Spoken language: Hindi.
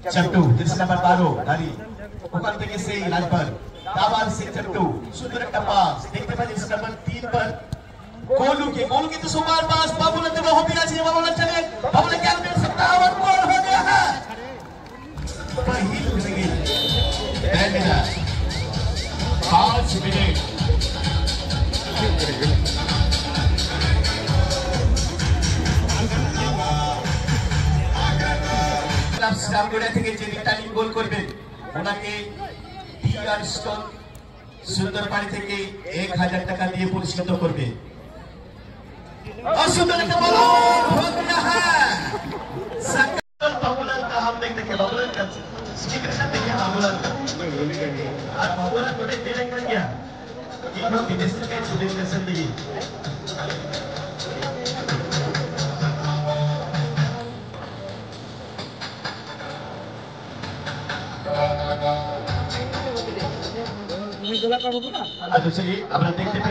चट्टू जर्सी नंबर 12 dari ওখান থেকে সেই রাজবার আবার সেই চট্টু সুন্দর একটা পাস দেখতে পাচ্ছি নাম্বার 3 पर गोलू की तो सुमार पास बाबूलाल ने हो भी अच्छी बाबूलाल चले बाबूलाल क्या कर सकता है और गोल हो गया है पहिल लगी पहला 5 मिनट সামনে থেকে যে রিটার্নিং গোল করবে ওনাকে টিআর স্টোন সুন্দরপাড়ি থেকে 1000 টাকা দিয়ে পুরস্কৃত করবে और सुंदर का बॉल हो गया है सकल बाबूलाल का हम देखते हैं बाबूलाल का स्टिकर करते हैं बाबूलाल का और बाबूलाल को दे देंगे क्या ये लोग विदेश के छुट्टी कर जिंदगी अब चलिए अब देखते हैं